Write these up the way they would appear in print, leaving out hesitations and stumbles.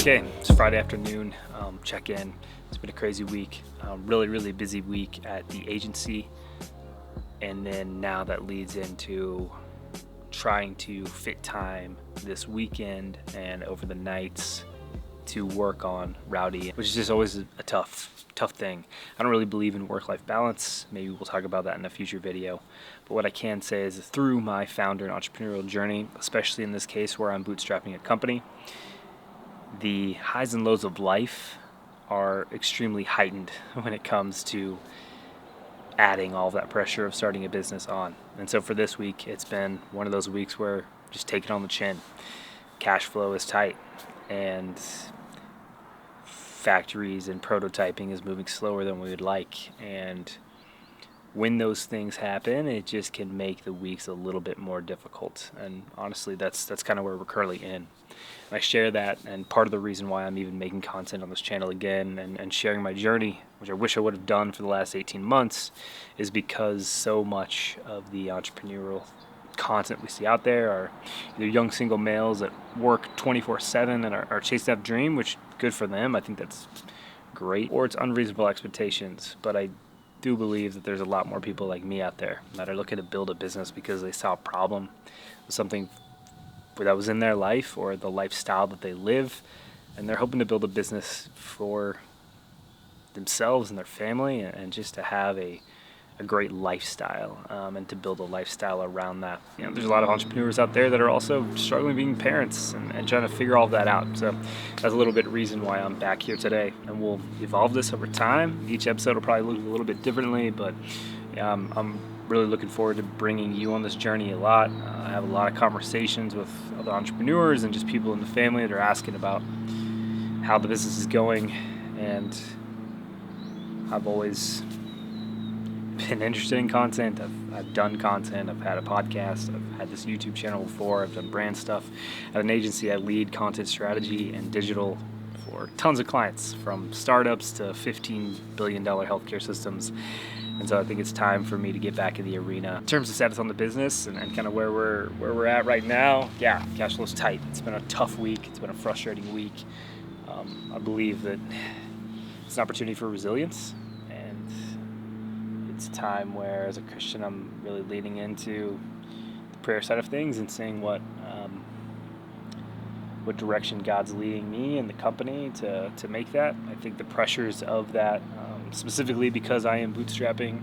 Okay, it's Friday afternoon, check in. It's been a crazy week, really busy week at the agency. And then now that leads into trying to fit time this weekend and over the nights to work on Rowdee, which is just always a tough thing. I don't really believe in work-life balance. Maybe we'll talk about that in a future video. But what I can say is through my founder and entrepreneurial journey, especially in this case where I'm bootstrapping a company, the highs and lows of life are extremely heightened when it comes to adding all of that pressure of starting a business on. And so for this week, it's been one of those weeks where just take it on the chin. Cash flow is tight, and factories and prototyping is moving slower than we would like. And when those things happen, it just can make the weeks a little bit more difficult. And honestly, that's kind of where we're currently in. And I share that, and part of the reason why I'm even making content on this channel again and sharing my journey, which I wish I would have done for the last 18 months, is because so much of the entrepreneurial content we see out there are either young single males that work 24/7 and are chasing that dream, which good for them. I think that's great. Or it's unreasonable expectations. But I do believe that there's a lot more people like me out there that are looking to build a business because they saw a problem with something that was in their life or the lifestyle that they live, and they're hoping to build a business for themselves and their family, and just to have a great lifestyle, and to build a lifestyle around that. There's a lot of entrepreneurs out there that are also struggling being parents and trying to figure all of that out. So that's a little bit reason why I'm back here today, and we'll evolve this over time. Each episode will probably look a little bit differently, but I'm really looking forward to bringing you on this journey a lot. I have a lot of conversations with other entrepreneurs and just people in the family that are asking about how the business is going, and I've always been interested in content. I've done content. I've had a podcast. I've had this YouTube channel before. I've done brand stuff. At an agency, I lead content strategy and digital for tons of clients, from startups to $15 billion healthcare systems. And so I think it's time for me to get back in the arena. In terms of status on the business and kind of where we're at right now, yeah, cash flow's tight. It's been a tough week. It's been a frustrating week. I believe that it's an opportunity for resilience, and it's a time where, as a Christian, I'm really leaning into the prayer side of things and seeing what direction God's leading me and the company to make that. I think the pressures of that, specifically because I am bootstrapping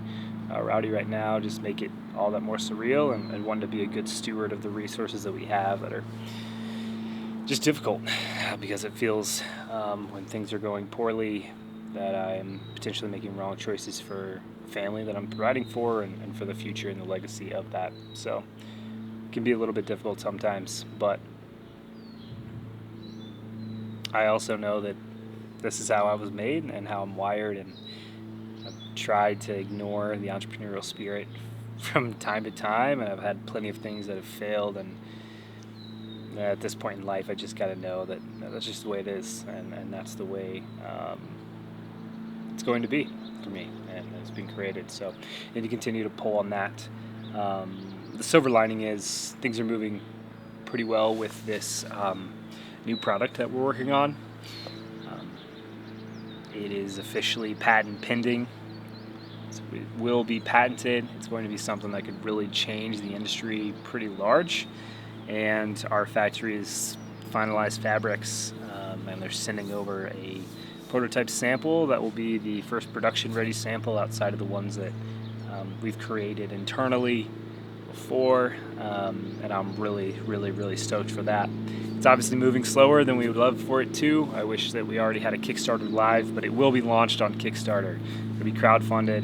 Rowdee right now, just make it all that more surreal, and want to be a good steward of the resources that we have that are just difficult, because it feels when things are going poorly that I'm potentially making wrong choices for family that I'm providing for, and for the future and the legacy of that. So it can be a little bit difficult sometimes, but I also know that this is how I was made and how I'm wired, and I've tried to ignore the entrepreneurial spirit from time to time, and I've had plenty of things that have failed, and at this point in life I just got to know that that's just the way it is, and that's the way it's going to be for me, and it's been created. So I need to continue to pull on that. The silver lining is things are moving pretty well with this new product that we're working on. It is officially patent pending. So it will be patented. It's going to be something that could really change the industry pretty large. And our factory has finalized fabrics, and they're sending over a prototype sample that will be the first production ready sample outside of the ones that we've created internally before, and I'm really stoked for that. It's obviously moving slower than we would love for it to. I wish that we already had a Kickstarter live, but it will be launched on Kickstarter. It'll be crowdfunded,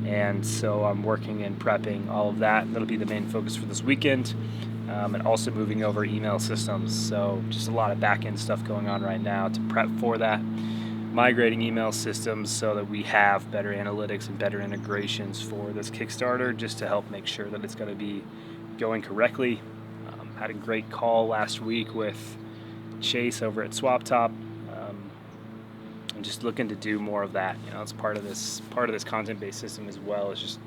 and so I'm working and prepping all of that. That'll be the main focus for this weekend, and also moving over email systems. So just a lot of back-end stuff going on right now to prep for that. Migrating email systems so that we have better analytics and better integrations for this Kickstarter, just to help make sure that it's going to be going correctly. Had a great call last week with Chase over at SwapTop, and just looking to do more of that. It's part of this content-based system as well. It's just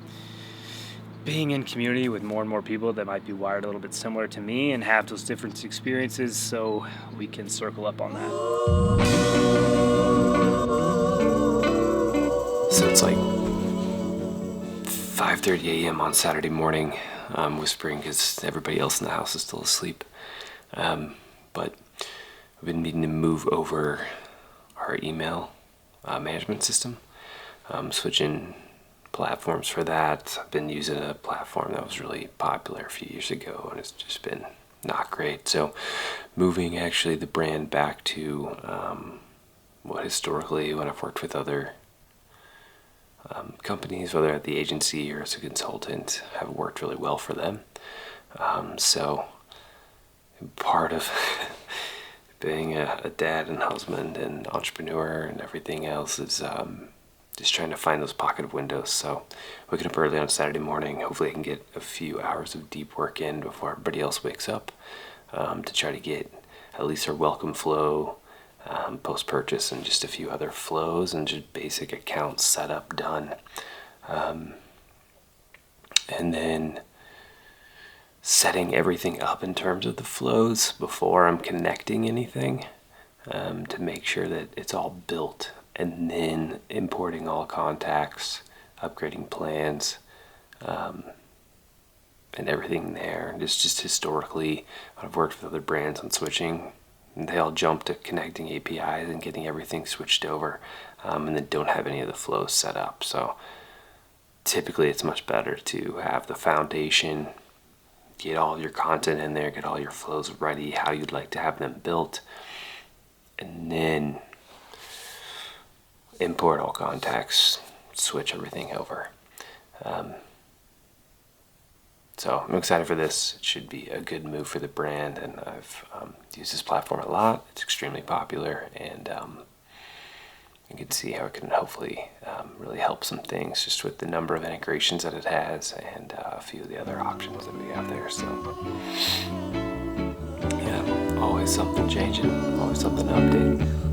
being in community with more and more people that might be wired a little bit similar to me and have those different experiences, so we can circle up on that. So it's like 5:30 a.m. on Saturday morning. I'm whispering because everybody else in the house is still asleep. But we've been needing to move over our email management system, switching platforms for that. I've been using a platform that was really popular a few years ago, and it's just been not great. So moving actually the brand back to what historically, when I've worked with other companies, whether at the agency or as a consultant, have worked really well for them. So part of being a dad and husband and entrepreneur and everything else is just trying to find those pocket of windows. So waking up early on Saturday morning, hopefully I can get a few hours of deep work in before everybody else wakes up, to try to get at least our welcome flow, post-purchase, and just a few other flows and just basic account setup done. And then setting everything up in terms of the flows before I'm connecting anything, to make sure that it's all built, and then importing all contacts, upgrading plans, and everything there. And it's just historically, I've worked with other brands on switching, and they all jump to connecting APIs and getting everything switched over, and then don't have any of the flows set up. So typically it's much better to have the foundation, get all your content in there, get all your flows ready, how you'd like to have them built, and then import all contacts, switch everything over. So I'm excited for this. It should be a good move for the brand, and I've used this platform a lot. It's extremely popular, and you can see how it can hopefully really help some things just with the number of integrations that it has and a few of the other options that we have there. So yeah, always something changing, always something to update.